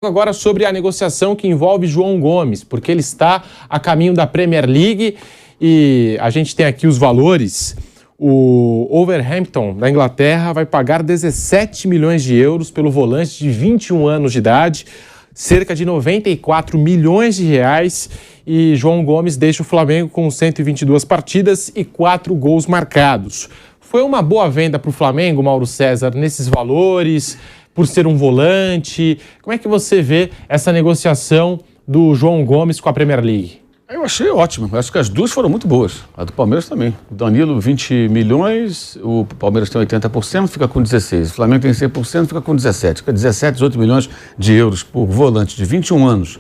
Agora sobre a negociação que envolve João Gomes, porque ele está a caminho da Premier League e a gente tem aqui os valores. O Wolverhampton, da Inglaterra, vai pagar 17 milhões de euros pelo volante de 21 anos de idade, cerca de 94 milhões de reais, e João Gomes deixa o Flamengo com 122 partidas e 4 gols marcados. Foi uma boa venda para o Flamengo, Mauro César, nesses valores, por ser um volante? Como é que você vê essa negociação do João Gomes com a Premier League? Eu achei ótimo. Acho que as duas foram muito boas. A do Palmeiras também. O Danilo, 20 milhões, o Palmeiras tem 80%, fica com 16%. O Flamengo tem 100%, fica com 17%. Fica 17, 18 milhões de euros por volante de 21 anos.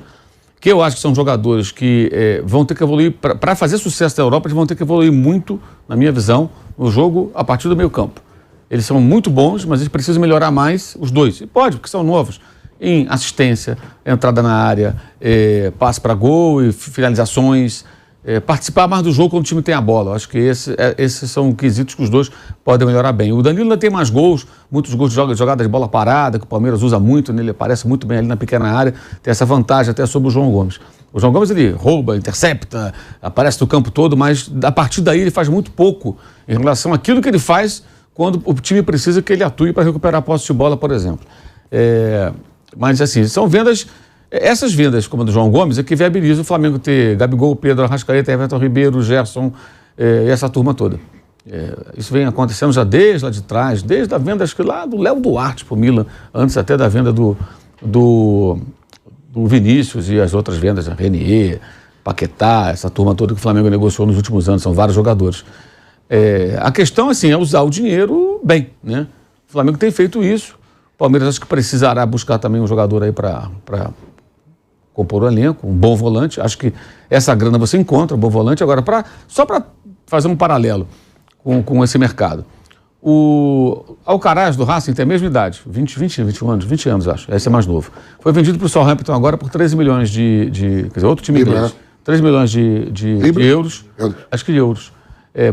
Que eu acho que são jogadores que vão ter que evoluir. Para fazer sucesso na Europa, eles vão ter que evoluir muito, na minha visão, no jogo a partir do meio campo. Eles são muito bons, mas eles precisam melhorar mais os dois. E pode, porque são novos. Em assistência, entrada na área, passe para gol e finalizações, participar mais do jogo quando o time tem a bola. Acho que esses são quesitos que os dois podem melhorar bem. O Danilo ainda tem mais gols, muitos gols de jogada de bola parada, que o Palmeiras usa muito, ele aparece muito bem ali na pequena área, tem essa vantagem até sobre o João Gomes. O João Gomes, ele rouba, intercepta, aparece no campo todo, mas a partir daí ele faz muito pouco em relação àquilo que ele faz quando o time precisa que ele atue para recuperar a posse de bola, por exemplo. Mas, assim, são vendas... Essas vendas, como a do João Gomes, é que viabiliza o Flamengo ter Gabigol, Pedro, Arrascaeta, Everton Ribeiro, Gerson e essa turma toda. Isso vem acontecendo já desde lá de trás, desde a venda, acho que lá do Léo Duarte para o Milan, antes até da venda do Vinícius e as outras vendas, Renier, Paquetá, essa turma toda que o Flamengo negociou nos últimos anos, são vários jogadores. A questão, assim, é usar o dinheiro bem, né? O Flamengo tem feito isso. O Palmeiras acho que precisará buscar também um jogador aí para compor o elenco, um bom volante. Acho que essa grana você encontra, um bom volante. Agora, só para fazer um paralelo com esse mercado. O Alcaraz do Racing tem a mesma idade, 21 anos, acho. Esse é mais novo. Foi vendido para o Southampton agora por 13 milhões quer dizer, outro time inglês. 13 milhões de euros. Acho que de euros.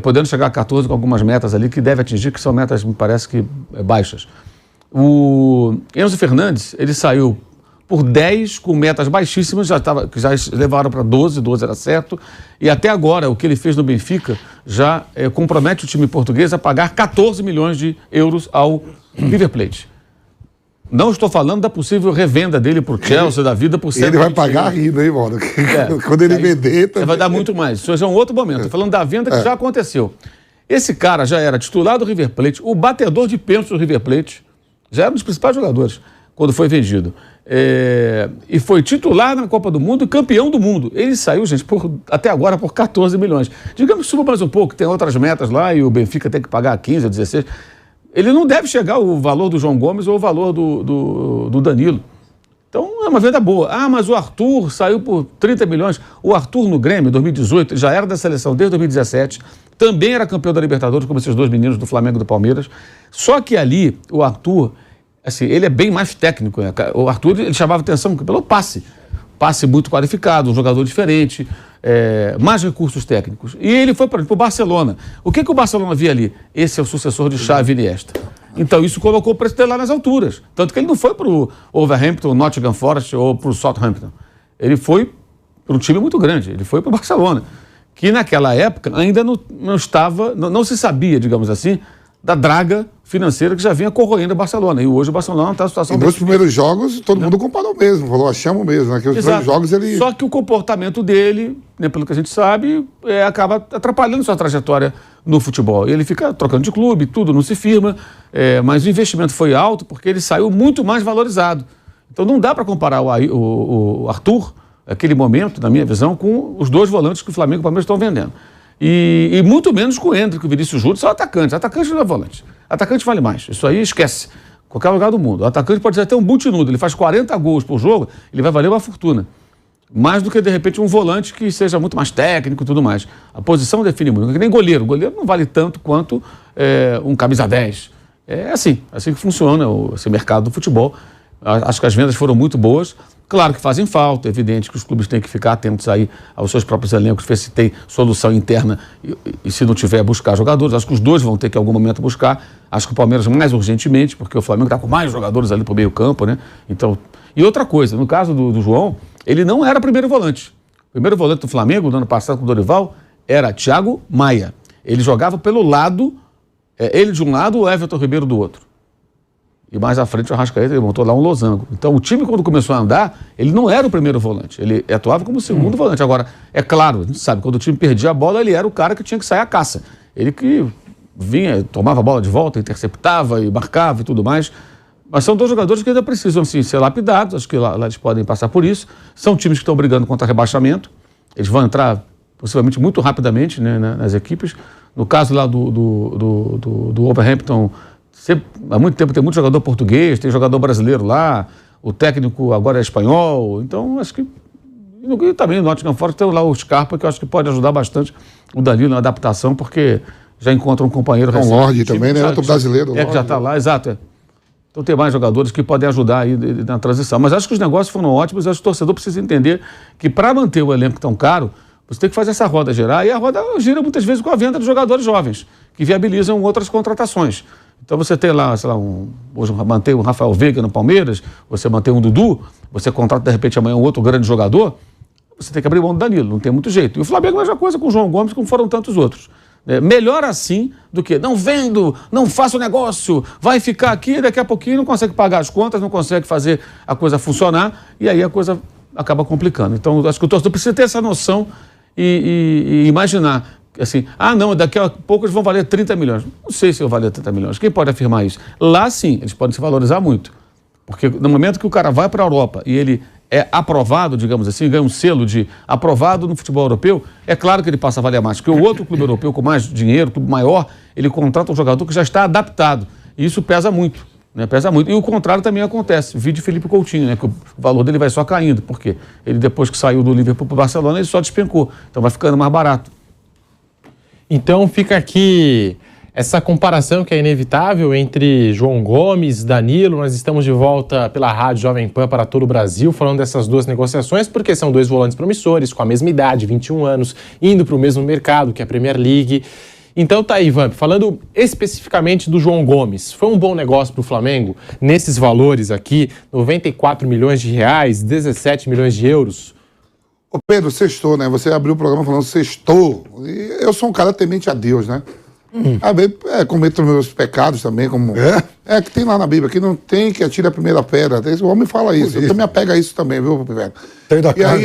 Podendo chegar a 14 com algumas metas ali que deve atingir, que são metas, me parece que baixas. O Enzo Fernandes, ele saiu por 10 com metas baixíssimas, que já levaram para 12 era certo, e até agora o que ele fez no Benfica já compromete o time português a pagar 14 milhões de euros ao River Plate. Não estou falando da possível revenda dele para o Chelsea, da vida por 100. Ele vai pagar rindo, hein, mano? Quando ele vender... Também... Vai dar muito mais. Isso já é um outro momento. Estou falando da venda que já aconteceu. Esse cara já era titular do River Plate, o batedor de pênaltis do River Plate, já era um dos principais jogadores quando foi vendido. E foi titular na Copa do Mundo e campeão do mundo. Ele saiu, gente, até agora por 14 milhões. Digamos que suba mais um pouco, tem outras metas lá e o Benfica tem que pagar 15 ou 16. Ele não deve chegar ao valor do João Gomes ou ao valor do Danilo. Então é uma venda boa. Mas o Arthur saiu por 30 milhões. O Arthur no Grêmio, em 2018, já era da seleção desde 2017. Também era campeão da Libertadores, como esses dois meninos do Flamengo e do Palmeiras. Só que ali, o Arthur, assim, ele é bem mais técnico. Né? O Arthur, ele chamava atenção pelo passe. Passe muito qualificado, um jogador diferente, mais recursos técnicos. E ele foi para o Barcelona. O que o Barcelona via ali? Esse é o sucessor de Xavi e Iniesta. Então isso colocou o preço dele lá nas alturas. Tanto que ele não foi para o Wolverhampton, Nottingham Forest ou para o Southampton. Ele foi para um time muito grande, ele foi para o Barcelona. Que naquela época ainda não se sabia, digamos assim, da draga financeira que já vinha corroendo o Barcelona. E hoje o Barcelona está em situação... E nos primeiros jogos, todo mundo comparou mesmo, falou, achamos mesmo. Naqueles primeiros jogos ele... Só que o comportamento dele, né, pelo que a gente sabe, acaba atrapalhando sua trajetória no futebol. Ele fica trocando de clube, tudo, não se firma, mas o investimento foi alto porque ele saiu muito mais valorizado. Então não dá para comparar o Arthur, aquele momento, na minha visão, com os dois volantes que o Flamengo e o Palmeiras estão vendendo. E muito menos com o Endrick, o Vinícius Júnior, são atacantes. Atacante não é volante. Atacante vale mais. Isso aí esquece. Qualquer lugar do mundo. O atacante pode ser até um multinudo. Ele faz 40 gols por jogo, ele vai valer uma fortuna. Mais do que, de repente, um volante que seja muito mais técnico e tudo mais. A posição define muito. Que nem goleiro. O goleiro não vale tanto quanto um camisa 10. É assim que funciona esse mercado do futebol. Acho que as vendas foram muito boas. Claro que fazem falta, é evidente que os clubes têm que ficar atentos aí aos seus próprios elencos, ver se tem solução interna e se não tiver, buscar jogadores. Acho que os dois vão ter que em algum momento buscar. Acho que o Palmeiras mais urgentemente, porque o Flamengo está com mais jogadores ali para o meio campo, né? Então, E outra coisa, no caso do João, ele não era primeiro volante. O primeiro volante do Flamengo, no ano passado com o Dorival, era Thiago Maia. Ele jogava pelo lado, ele de um lado, o Everton Ribeiro do outro. E mais à frente o Arrascaeta, ele montou lá um losango. Então o time, quando começou a andar, ele não era o primeiro volante, ele atuava como segundo volante. Agora, é claro, a gente sabe, quando o time perdia a bola, ele era o cara que tinha que sair à caça. Ele que vinha, tomava a bola de volta, interceptava e marcava e tudo mais. Mas são dois jogadores que ainda precisam assim, ser lapidados, acho que lá eles podem passar por isso. São times que estão brigando contra rebaixamento, eles vão entrar possivelmente muito rapidamente, né, nas equipes. No caso lá do Wolverhampton, há muito tempo tem muito jogador português, tem jogador brasileiro lá, o técnico agora é espanhol, então acho que... E também no Nottingham Forest tem lá o Scarpa, que eu acho que pode ajudar bastante o Danilo na adaptação, porque já encontra um companheiro recente. O Lorde também, né? Outro brasileiro. Que já está lá, exato. Então tem mais jogadores que podem ajudar aí na transição. Mas acho que os negócios foram ótimos, acho que o torcedor precisa entender que para manter o elenco tão caro, você tem que fazer essa roda girar, e a roda gira muitas vezes com a venda de jogadores jovens, que viabilizam outras contratações. Então você tem lá, sei lá, hoje mantém um Rafael Veiga no Palmeiras, você mantém um Dudu, você contrata de repente amanhã um outro grande jogador, você tem que abrir mão do Danilo, não tem muito jeito. E o Flamengo é a mesma coisa com o João Gomes, como foram tantos outros. Melhor assim do que não vendo, não faço negócio, vai ficar aqui, daqui a pouquinho não consegue pagar as contas, não consegue fazer a coisa funcionar, e aí a coisa acaba complicando. Então acho que o torcedor precisa ter essa noção e imaginar assim, não, daqui a pouco eles vão valer 30 milhões. Não sei se vão valer 30 milhões. Quem pode afirmar isso? Lá sim, eles podem se valorizar muito. Porque no momento que o cara vai para a Europa e ele é aprovado, digamos assim, ganha um selo de aprovado no futebol europeu, é claro que ele passa a valer mais. Porque o outro clube europeu com mais dinheiro, clube maior, ele contrata um jogador que já está adaptado. E isso pesa muito. Né? Pesa muito. E o contrário também acontece. Vídeo Felipe Coutinho, né? Que o valor dele vai só caindo. Por quê? Ele depois que saiu do Liverpool para o Barcelona, ele só despencou. Então vai ficando mais barato. Então fica aqui essa comparação que é inevitável entre João Gomes, Danilo. Nós estamos de volta pela Rádio Jovem Pan para todo o Brasil, falando dessas duas negociações, porque são dois volantes promissores, com a mesma idade, 21 anos, indo para o mesmo mercado que a Premier League. Então tá aí, Vamp, falando especificamente do João Gomes, foi um bom negócio para o Flamengo, nesses valores aqui, 94 milhões de reais, 17 milhões de euros? Ô Pedro, sextou, né? Você abriu o programa falando sextou. E eu sou um cara temente a Deus, né? Cometo meus pecados também, como... que tem lá na Bíblia, que não tem que atire a primeira pedra. O homem fala isso. Eu também apego a isso também, viu, velho? E aí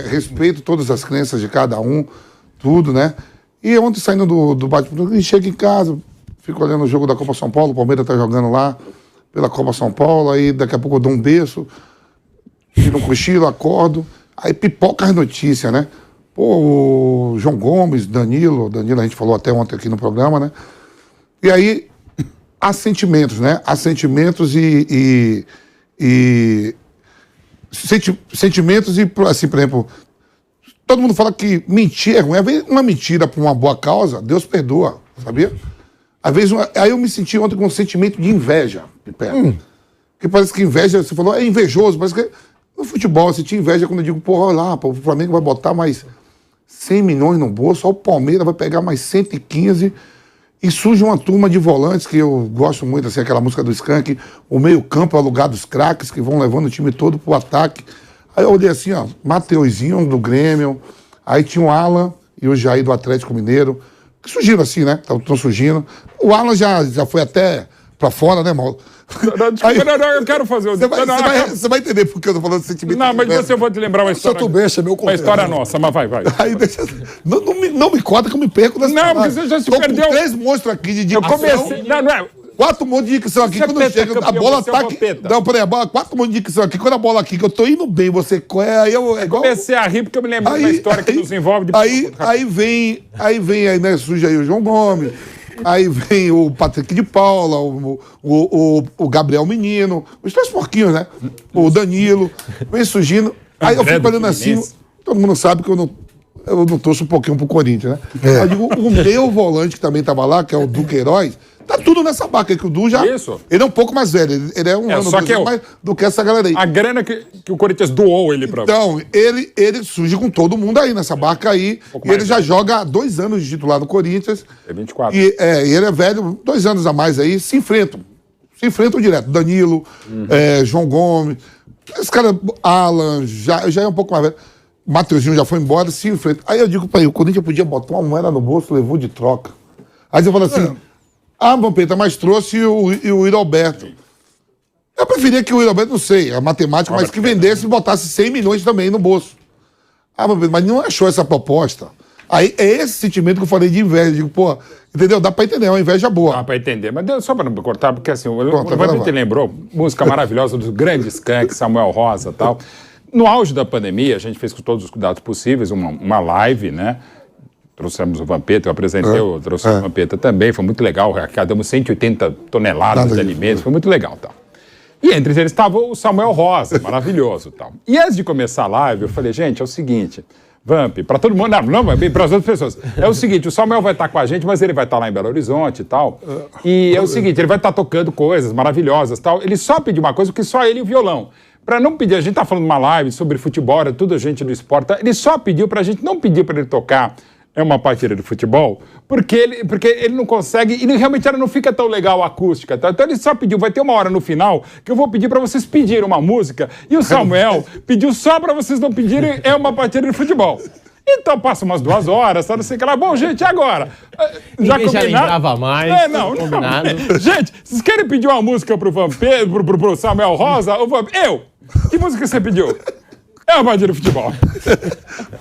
respeito todas as crenças de cada um, tudo, né? E ontem, saindo do bate-papo, chego em casa, fico olhando o jogo da Copa São Paulo, o Palmeiras tá jogando lá pela Copa São Paulo, aí daqui a pouco eu dou um berço, tiro um cochilo, acordo, aí pipoca as notícias, né? Pô, o João Gomes, Danilo a gente falou até ontem aqui no programa, né? E aí, há sentimentos, né? Há sentimentos sentimentos e, assim, por exemplo, todo mundo fala que mentir é ruim. Às vezes, uma mentira por uma boa causa, Deus perdoa, sabia? Às vezes, aí eu me senti ontem com um sentimento de inveja, que parece que inveja, você falou, é invejoso, parece que no futebol, você tinha inveja quando eu digo, porra, olha lá, o Flamengo vai botar mais 100 milhões no bolso, o Palmeiras vai pegar mais 115 e surge uma turma de volantes que eu gosto muito, assim, aquela música do Skank, o meio-campo é o lugar dos craques que vão levando o time todo pro ataque. Aí eu olhei assim, ó, Mateuzinho do Grêmio, aí tinha o Alan e o Jair do Atlético Mineiro, que surgiram assim, né? Estão surgindo. O Alan já foi até pra fora, né, Mauro? Não, eu quero fazer o... Você vai entender porque eu tô falando de sentimento. Não, mas eu vou te lembrar uma história. Uma história nossa, mas vai. Aí deixa... não me conta que eu me perco nessa Não, porque você já se perdeu. Com 3 monstros aqui de dicção. Eu comecei... Não é... 4 montes de dicção aqui, quando chega, a bola tá aqui. Não, peraí, 4 montes de dicção aqui, quando a bola aqui, que eu tô indo bem, você... Aí eu... É igual... Comecei a rir porque eu me lembro de uma história que nos envolve... Aí vem, né, surge aí o João Gomes... Aí vem o Patrick de Paula, o Gabriel Menino, os 3 porquinhos, né? O Danilo, vem surgindo. Aí eu fico olhando assim, todo mundo sabe que eu não torço um pouquinho pro Corinthians, né? Eu digo, o meu volante que também tava lá, que é o Duqueiroz, tá tudo nessa barca aí, que o Du já... Isso. Ele é um pouco mais velho, ele é um ano mais do que essa galera aí. A grana que o Corinthians doou ele pra... Então, ele surge com todo mundo aí, nessa barca aí, e ele já joga há 2 anos de titular no Corinthians. É 24. E ele é velho, 2 anos a mais aí, se enfrentam direto. Danilo, João Gomes, Esse cara, Alan, já é um pouco mais velho. Mateuzinho já foi embora, se enfrenta. Aí eu digo pra ele, o Corinthians podia botar uma moeda no bolso, levou de troca. Aí você fala assim, Vampeta, mas trouxe o Yuri Alberto. Eu preferia que o Yuri Alberto, não sei, a matemática, mas que vendesse e botasse 100 milhões também no bolso. Vampeta, mas não achou essa proposta. Aí é esse sentimento que eu falei de inveja. Eu digo, pô, entendeu? Dá pra entender, é uma inveja boa. Dá pra entender, mas só pra não me cortar, porque assim, o Vampeta lembrou, música maravilhosa dos grandes Skank, Samuel Rosa e tal. No auge da pandemia, a gente fez com todos os cuidados possíveis uma live, né? Trouxemos o Vampeta, eu apresentei, eu trouxe o Vampeta também, foi muito legal, arrecadamos 180 toneladas de alimentos, foi muito legal, tal. E entre eles estava o Samuel Rosa, maravilhoso, tal. E antes de começar a live, eu falei, gente, é o seguinte, Vamp, para todo mundo, não, para as outras pessoas, é o seguinte, o Samuel vai estar com a gente, mas ele vai estar lá em Belo Horizonte e tal, e é o seguinte, ele vai estar tocando coisas maravilhosas e tal, ele só pediu uma coisa, que só ele e o violão. Para não pedir, a gente tá falando uma live sobre futebol, é tudo a gente do esporte, ele só pediu pra gente, não pediu para ele tocar uma partida de futebol, porque ele não consegue, e realmente ela não fica tão legal a acústica, tá? Então ele só pediu, vai ter uma hora no final, que eu vou pedir para vocês pedirem uma música, e o Samuel pediu só para vocês não pedirem uma partida de futebol. Então passa umas 2 horas, tá, não sei o que lá. Bom, gente, agora? Já lembrava mais. Não. Gente, vocês querem pedir uma música pro Vampeta, pro Samuel Rosa? Que música você pediu? É uma partida de futebol.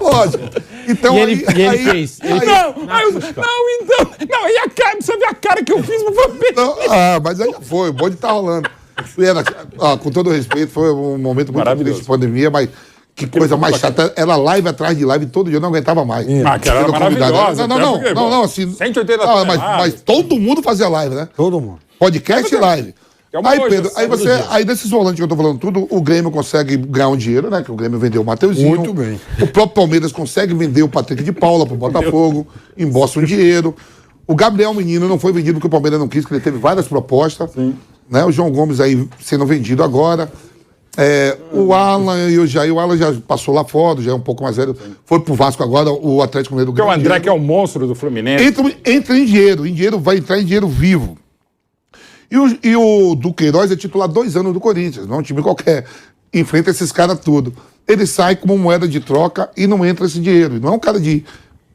Lógico. Então, e ele fez. E a cara, você vê a cara que eu fiz pro Vampeta. Mas aí já foi, o bonde tá rolando. Com todo respeito, foi um momento muito triste de pandemia, mas que coisa mais chata. Era live atrás de live, todo dia eu não aguentava mais. Aquela era maravilhosa. Não, assim. 180 mas todo mundo fazia live, né? Todo mundo. Podcast e live. Aí, Pedro, aí desses volantes que eu tô falando tudo, o Grêmio consegue ganhar um dinheiro, né? Que o Grêmio vendeu o Mateuzinho. Muito bem. O próprio Palmeiras consegue vender o Patrick de Paula pro Botafogo, embolsa um dinheiro. O Gabriel Menino não foi vendido porque o Palmeiras não quis, porque ele teve várias propostas. Sim. Né? O João Gomes aí sendo vendido agora. O Alan e o Jair, o Alan já passou lá fora, já é um pouco mais velho. Foi pro Vasco agora, o Atlético Mineiro ganhou. O André, que é o monstro do Fluminense. Entra em dinheiro, vai entrar em dinheiro vivo. E o Duqueiroz é titular 2 anos do Corinthians, não é um time qualquer. Enfrenta esses caras tudo. Ele sai como moeda de troca e não entra esse dinheiro. Não é um cara de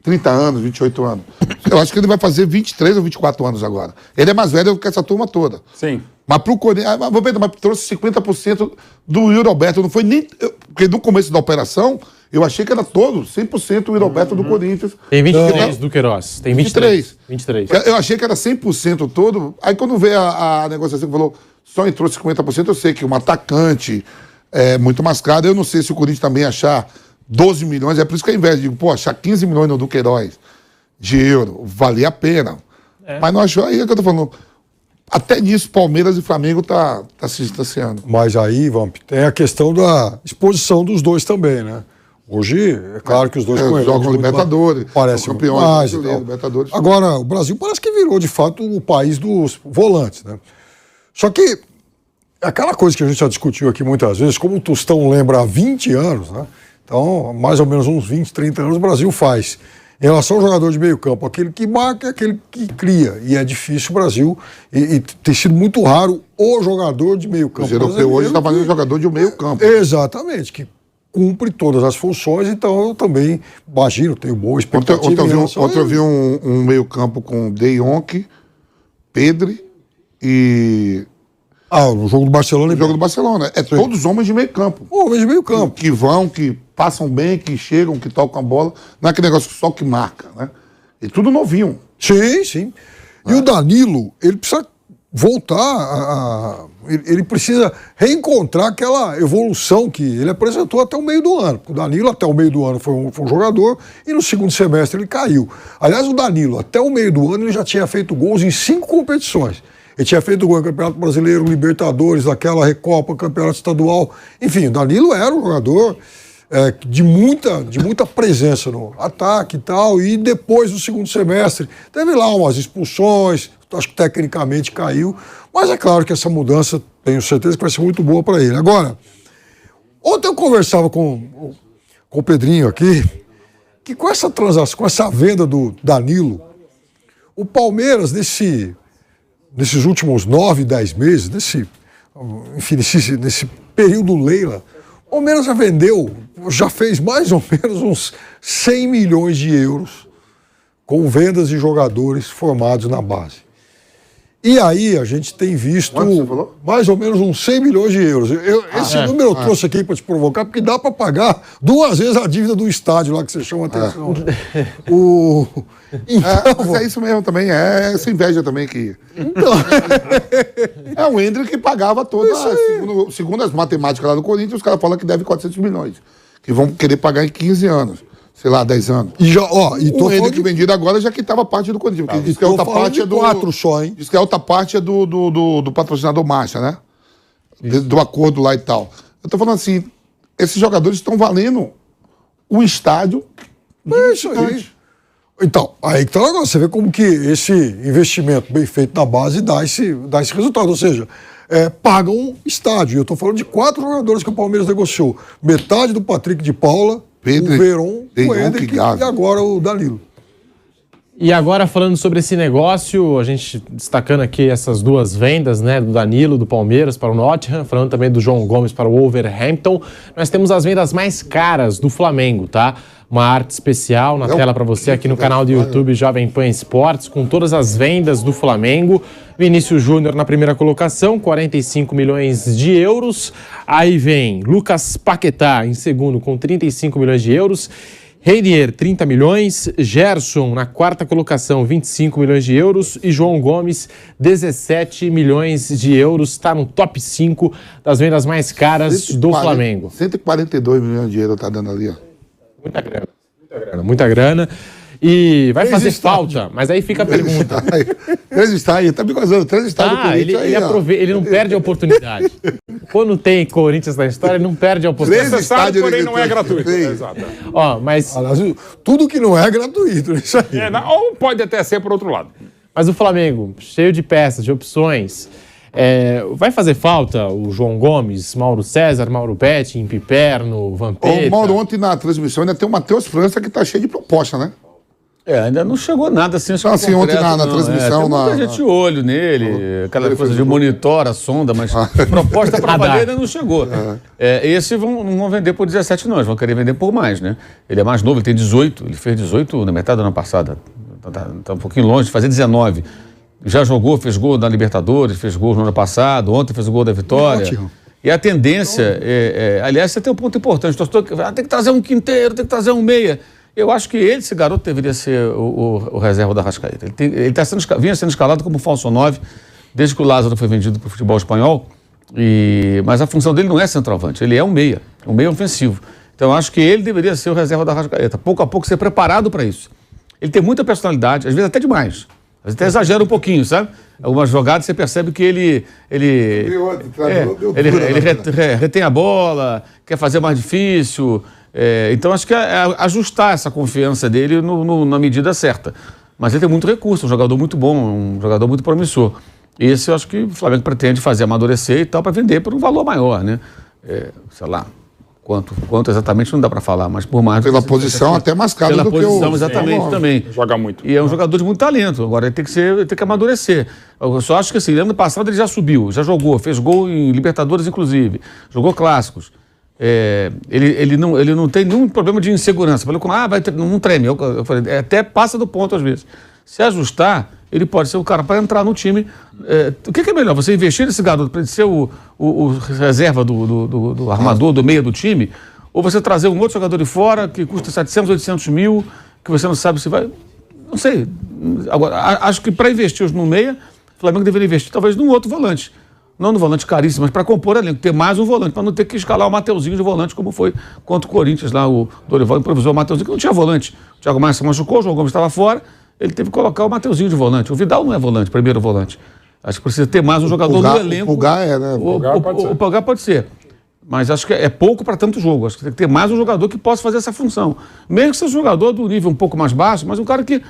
30 anos, 28 anos. Eu acho que ele vai fazer 23 ou 24 anos agora. Ele é mais velho que essa turma toda. Sim. Mas pro Corinthians, mas trouxe 50% do Yuri Alberto. Não foi nem. Porque no começo da operação, eu achei que era todo, 100% o Yuri Alberto do Corinthians. Tem 23 do Queiroz. Tem 23. Eu achei que era 100% todo. Aí quando veio a negociação que falou, só entrou 50%, eu sei que um atacante é muito mais caro. Eu não sei se o Corinthians também achar 12 milhões. É por isso que ao invés de, achar 15 milhões no Duqueiroz de euro, valia a pena. Mas não achou. Aí é que eu tô falando. Até nisso, Palmeiras e Flamengo tá se distanciando. Mas aí, Vamp, tem a questão da exposição dos dois também, né? Hoje, é claro que os dois jogam Libertadores, parecem campeões Libertadores. Agora, o Brasil parece que virou, de fato, o país dos volantes, né? Só que, aquela coisa que a gente já discutiu aqui muitas vezes, como o Tostão lembra há 20 anos, né? Então, mais ou menos uns 20, 30 anos, o Brasil faz. Em relação ao jogador de meio campo, aquele que marca é aquele que cria. E é difícil o Brasil, e tem sido muito raro o jogador de meio campo. O europeu hoje está fazendo jogador de meio campo. Exatamente, que cumpre todas as funções, então eu também imagino, tenho boa expectativa. Ontem eu vi um meio campo com De Jong, Pedri e... no jogo do Barcelona. No jogo do Barcelona. Todos homens de meio campo. Homens de meio campo. Que vão, que passam bem, que chegam, que tocam a bola. Não é aquele negócio só que marca, né? E tudo novinho. Sim. E o Danilo, ele precisa voltar ele precisa reencontrar aquela evolução que ele apresentou até o meio do ano. O Danilo, até o meio do ano, foi um jogador e no segundo semestre ele caiu. Aliás, o Danilo, até o meio do ano, ele já tinha feito gols em 5 competições. Ele tinha feito gol no Campeonato Brasileiro, Libertadores, aquela Recopa, Campeonato Estadual. Enfim, o Danilo era um jogador de muita presença no ataque e tal. E depois, no segundo semestre, teve lá umas expulsões, acho que tecnicamente caiu. Mas é claro que essa mudança, tenho certeza que vai ser muito boa para ele. Agora, ontem eu conversava com o Pedrinho aqui, que com essa transação, com essa venda do Danilo, o Palmeiras, nesses últimos 9, 10 meses, nesse período Leila, o Palmeiras já fez mais ou menos uns 100 milhões de euros com vendas de jogadores formados na base. E aí a gente tem visto mais ou menos uns 100 milhões de euros. Esse número eu trouxe aqui para te provocar, porque dá para pagar 2 vezes a dívida do estádio lá que você chama a atenção. Mas é isso mesmo também, essa inveja também que... Então... o Hendrick que pagava toda, segundo as matemáticas lá do Corinthians, os caras falam que deve 400 milhões, que vão querer pagar em 15 anos. Sei lá, 10 anos. O Hendrick vendido agora já quitava parte do Corinthians. Porque diz que a outra parte é do. 4 só, hein? Diz que a outra parte é do patrocinador Marcha, né? Do acordo lá e tal. Eu tô falando assim, esses jogadores estão valendo o estádio. É isso aí. Então, aí que tá o negócio. Você vê como que esse investimento bem feito na base dá esse resultado. Ou seja, pagam estádio. Eu tô falando de 4 jogadores que o Palmeiras negociou. Metade do Patrick de Paula, o Veron, o Hendrick e agora o Danilo. E agora, falando sobre esse negócio, a gente destacando aqui essas 2 vendas, né, do Danilo, do Palmeiras para o Nottingham, falando também do João Gomes para o Wolverhampton, nós temos as vendas mais caras do Flamengo, tá? Uma arte especial na tela para você aqui no canal do YouTube Jovem Pan Esportes, com todas as vendas do Flamengo. Vinícius Júnior na primeira colocação, 45 milhões de euros. Aí vem Lucas Paquetá em segundo com 35 milhões de euros. Reinier, 30 milhões. Gerson na quarta colocação, 25 milhões de euros. E João Gomes, 17 milhões de euros. Está no top 5 das vendas mais caras do Flamengo. 142 milhões de euros tá dando ali, ó. Muita grana. E vai fazer falta, mas aí fica a pergunta. 3 estádios, tá me gozando, 3 estádios do Corinthians ele não perde a oportunidade. Quando tem Corinthians na história, ele não perde a oportunidade. 3 estádios, porém não é gratuito. Exato. Mas... Tudo que não é gratuito, isso aí. Ou pode até ser por outro lado. Mas o Flamengo, cheio de peças, de opções... vai fazer falta o João Gomes, Mauro César, Mauro Betti, Piperno, Vampeta? O Mauro, ontem na transmissão ainda tem o Matheus França que tá cheio de proposta, né? Ainda não chegou nada assim. Assim, ontem na transmissão... Tem muita gente de olho nele, aquela coisa de monitora, sonda, mas proposta para valer ainda não chegou. Esse não vão vender por 17 não, eles vão querer vender por mais, né? Ele é mais novo, ele tem 18, ele fez 18 na metade do ano passado, tá um pouquinho longe de fazer 19. Já jogou, fez gol na Libertadores, fez gol no ano passado, ontem fez o gol da vitória. Ótimo. E a tendência, aliás, você tem um ponto importante, tem que trazer um quinteiro, tem que trazer um meia. Eu acho que esse garoto deveria ser o reserva da Arrascaeta. Ele vinha sendo escalado como falso 9, desde que o Lázaro foi vendido para o futebol espanhol, mas a função dele não é centroavante, ele é um meia ofensivo. Então eu acho que ele deveria ser o reserva da Arrascaeta, pouco a pouco ser preparado para isso. Ele tem muita personalidade, às vezes até demais. Às vezes até exagera um pouquinho, sabe? Algumas jogadas você percebe que ele retém a bola, quer fazer mais difícil. Então acho que é ajustar essa confiança dele na medida certa. Mas ele tem muito recurso, um jogador muito bom, um jogador muito promissor. Esse eu acho que o Flamengo pretende fazer amadurecer e tal para vender por um valor maior, né? Sei lá. Quanto exatamente não dá para falar, mas por mais... Pela posição até mais caro do que o... Pela posição, exatamente, também. Joga muito. E é um jogador de muito talento, agora ele tem que amadurecer. Eu só acho que assim, ano passado ele já subiu, já jogou, fez gol em Libertadores inclusive, jogou clássicos. Ele não tem nenhum problema de insegurança. Falei, não treme. Eu falei, até passa do ponto às vezes. Se ajustar, ele pode ser o cara para entrar no time. O que é melhor? Você investir nesse garoto para ele ser o reserva do armador, do meio do time? Ou você trazer um outro jogador de fora que custa 700, 800 mil, que você não sabe se vai... Não sei. Agora, acho que para investir no meia, o Flamengo deveria investir talvez num outro volante. Não no volante caríssimo, mas para compor elenco, ter mais um volante, para não ter que escalar o Mateuzinho de volante, como foi contra o Corinthians lá, o Dorival improvisou o Mateuzinho, que não tinha volante. O Thiago Maia se machucou, o João Gomes estava fora, ele teve que colocar o Mateuzinho de volante. O Vidal não é volante, primeiro volante. Acho que precisa ter mais um jogador no elenco. O Pulgar né? O Pulgar pode ser. Mas acho que é pouco para tanto jogo. Acho que tem que ter mais um jogador que possa fazer essa função. Mesmo que seja um jogador do nível um pouco mais baixo, mas um cara que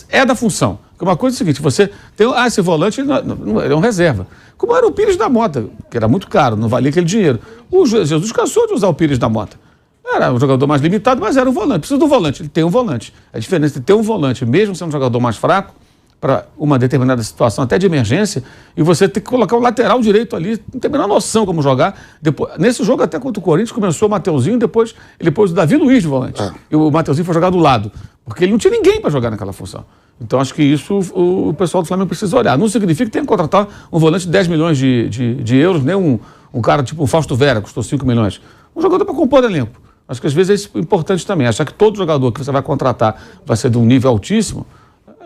é da função. Porque uma coisa é o seguinte, você tem... esse volante, ele é um reserva. Como era o Pires da Mota, que era muito caro, não valia aquele dinheiro. O Jesus cansou de usar o Pires da Mota. Era um jogador mais limitado, mas era um volante. Precisa do volante, ele tem um volante. A diferença de ter um volante, mesmo sendo um jogador mais fraco, para uma determinada situação, até de emergência, e você tem que colocar o lateral direito ali, não tem a menor noção como jogar. Depois, nesse jogo até contra o Corinthians, começou o Mateuzinho, depois ele pôs o Davi Luiz de volante. E o Mateuzinho foi jogar do lado, porque ele não tinha ninguém para jogar naquela função. Então acho que isso o pessoal do Flamengo precisa olhar. Não significa que tem que contratar um volante de 10 milhões de euros, nem um cara tipo o Fausto Vera, custou 5 milhões. Um jogador para compor elenco. Acho que às vezes é importante também. Achar que todo jogador que você vai contratar vai ser de um nível altíssimo,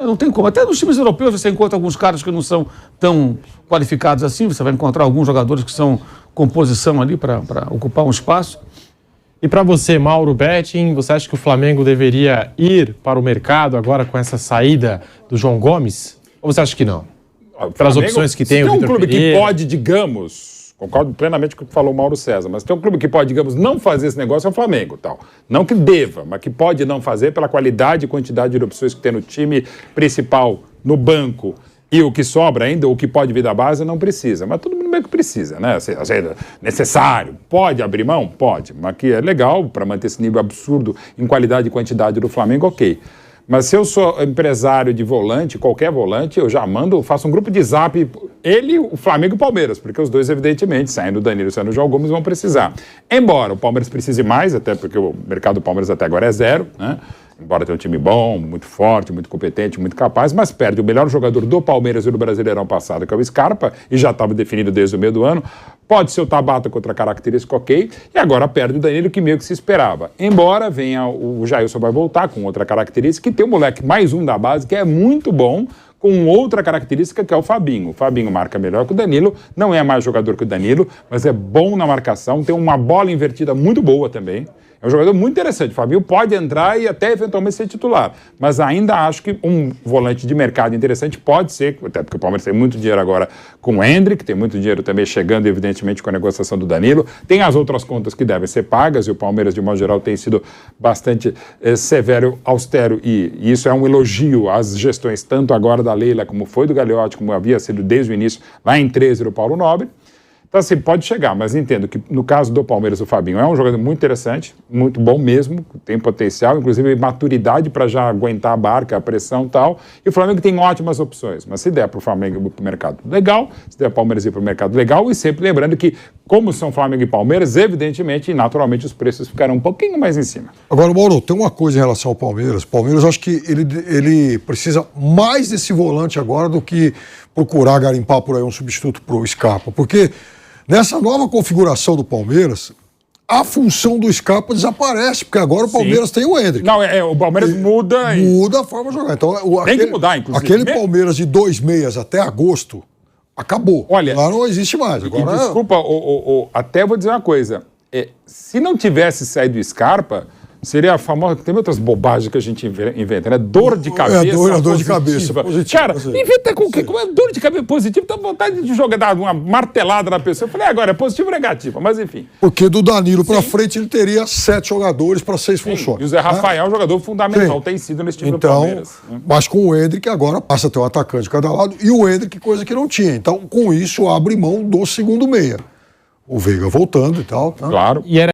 não tem como. Até nos times europeus você encontra alguns caras que não são tão qualificados assim, você vai encontrar alguns jogadores que são composição ali para ocupar um espaço. E para você, Mauro Betting, você acha que o Flamengo deveria ir para o mercado agora com essa saída do João Gomes? Ou você acha que não? Pelas opções que tem o Vitor clube Pereira. Que pode, digamos, concordo plenamente com o que falou o Mauro César, mas tem um clube que pode, digamos, não fazer esse negócio, é o Flamengo, tal. Não que deva, mas que pode não fazer pela qualidade e quantidade de opções que tem no time principal, no banco, e o que sobra ainda, o que pode vir da base, não precisa. Mas todo mundo meio que precisa, né? Necessário. Pode abrir mão? Pode. Mas que é legal para manter esse nível absurdo em qualidade e quantidade do Flamengo, ok. Mas se eu sou empresário de volante, qualquer volante, eu já faço um grupo de zap, ele, o Flamengo e o Palmeiras, porque os dois, evidentemente, saindo o Danilo e saindo o João Gomes, vão precisar. Embora o Palmeiras precise mais, até porque o mercado do Palmeiras até agora é zero, né? Embora tenha um time bom, muito forte, muito competente, muito capaz, mas perde o melhor jogador do Palmeiras e do Brasileirão passado, que é o Scarpa, e já estava definido desde o meio do ano. Pode ser o Tabata com outra característica, ok, e agora perde o Danilo, que meio que se esperava. Embora venha o Jailson vai voltar com outra característica, e tem um moleque, mais um da base, que é muito bom, com outra característica que é o Fabinho. O Fabinho marca melhor que o Danilo, não é mais jogador que o Danilo, mas é bom na marcação, tem uma bola invertida muito boa também. É um jogador muito interessante. O Fabinho pode entrar e até eventualmente ser titular. Mas ainda acho que um volante de mercado interessante pode ser, até porque o Palmeiras tem muito dinheiro agora com o Endrick, tem muito dinheiro também chegando, evidentemente, com a negociação do Danilo. Tem as outras contas que devem ser pagas, e o Palmeiras, de modo geral, tem sido bastante severo, austero, e isso é um elogio às gestões, tanto agora da Leila, como foi do Gagliotti, como havia sido desde o início, lá em 13, do Paulo Nobre. Então, assim, pode chegar, mas entendo que no caso do Palmeiras, o Fabinho é um jogador muito interessante, muito bom mesmo, tem potencial, inclusive maturidade para já aguentar a barca, a pressão e tal. E o Flamengo tem ótimas opções, mas se der para o Flamengo ir para o mercado, legal. Se der para o Palmeiras ir para o mercado, legal. E sempre lembrando que, como são Flamengo e Palmeiras, evidentemente e naturalmente os preços ficarão um pouquinho mais em cima. Agora, Mauro, tem uma coisa em relação ao Palmeiras. O Palmeiras, acho que ele precisa mais desse volante agora do que procurar garimpar por aí um substituto para o Scarpa, porque nessa nova configuração do Palmeiras, a função do Scarpa desaparece, porque agora o Palmeiras tem o Endrick. Não, o Palmeiras muda... Muda a forma de jogar. Então, tem que mudar, inclusive. Aquele Palmeiras de 2 meias até agosto, acabou. Olha, lá não existe mais. Agora, desculpa, até vou dizer uma coisa. Se não tivesse saído o Scarpa, seria a famosa... Tem outras bobagens que a gente inventa, né? Dor de cabeça dor de cabeça positiva. Cara, inventa com o quê? Como é dor de cabeça positiva? Dá vontade de jogar, dar uma martelada na pessoa. Eu falei, agora é positivo ou negativo? Mas enfim. Porque do Danilo pra frente ele teria 7 jogadores para 6 funções. E o Zé Rafael é um jogador fundamental, tem sido nesse time do Palmeiras. Mas com o Endrick agora passa a ter um atacante de cada lado e o Endrick, coisa que não tinha. Então, com isso, abre mão do segundo meia. O Veiga voltando e tal. Tá? Claro. E era